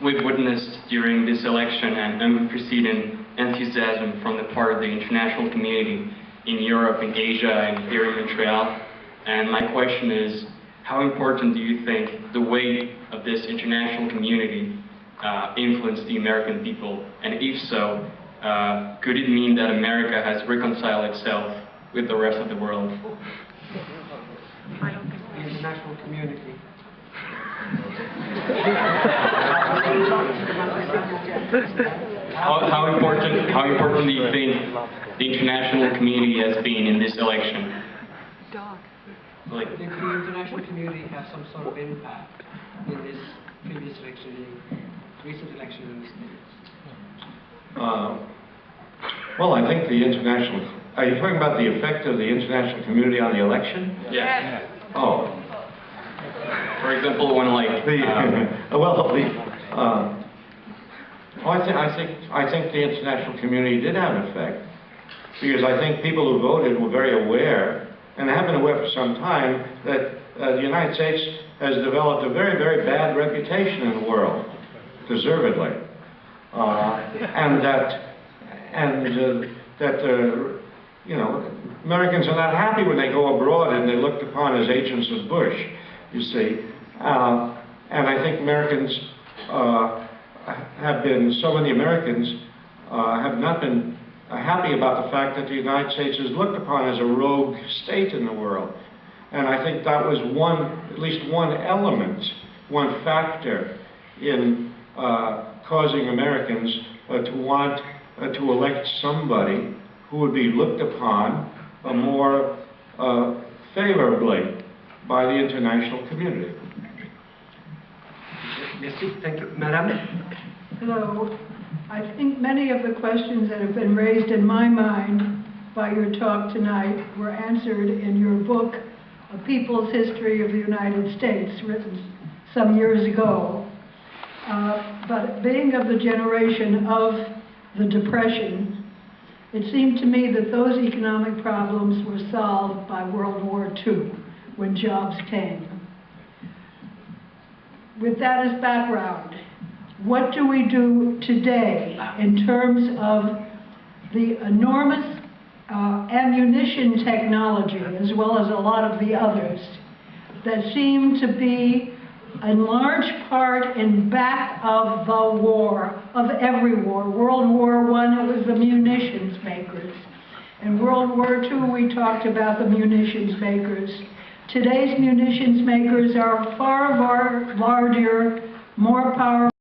we've witnessed during this election an unprecedented enthusiasm from the part of the international community in Europe, in Asia, and here in Montreal. And my question is, how important do you think the weight of this international community influenced the American people? And if so, could it mean that America has reconciled itself with the rest of the world? The international community. How important do you think the international community has been in this election? I think the international community has some sort of impact in this previous election, recent election in the States. Well, I think the international... Are you talking about the effect of the international community on the election? Yes. Oh. For example, when like... I think the international community did have an effect, because I think people who voted were very aware, and have been aware for some time, that the United States has developed a very, very bad reputation in the world, deservedly, and you know, Americans are not happy when they go abroad and they're looked upon as agents of Bush, you see. And I think Americans so many Americans have not been happy about the fact that the United States is looked upon as a rogue state in the world. And I think that was at least one element, one factor in causing Americans to want to elect somebody who would be looked upon more favorably by the international community. Merci. Thank you. Madame? Hello. I think many of the questions that have been raised in my mind by your talk tonight were answered in your book, A People's History of the United States, written some years ago. But being of the generation of the Depression, it seemed to me that those economic problems were solved by World War II, when jobs came. With that as background, what do we do today in terms of the enormous ammunition technology, as well as a lot of the others, that seem to be in large part in back of the war, of every war. World War I, it was the munitions makers. In World War II, we talked about the munitions makers. Today's munitions makers are far larger, more powerful.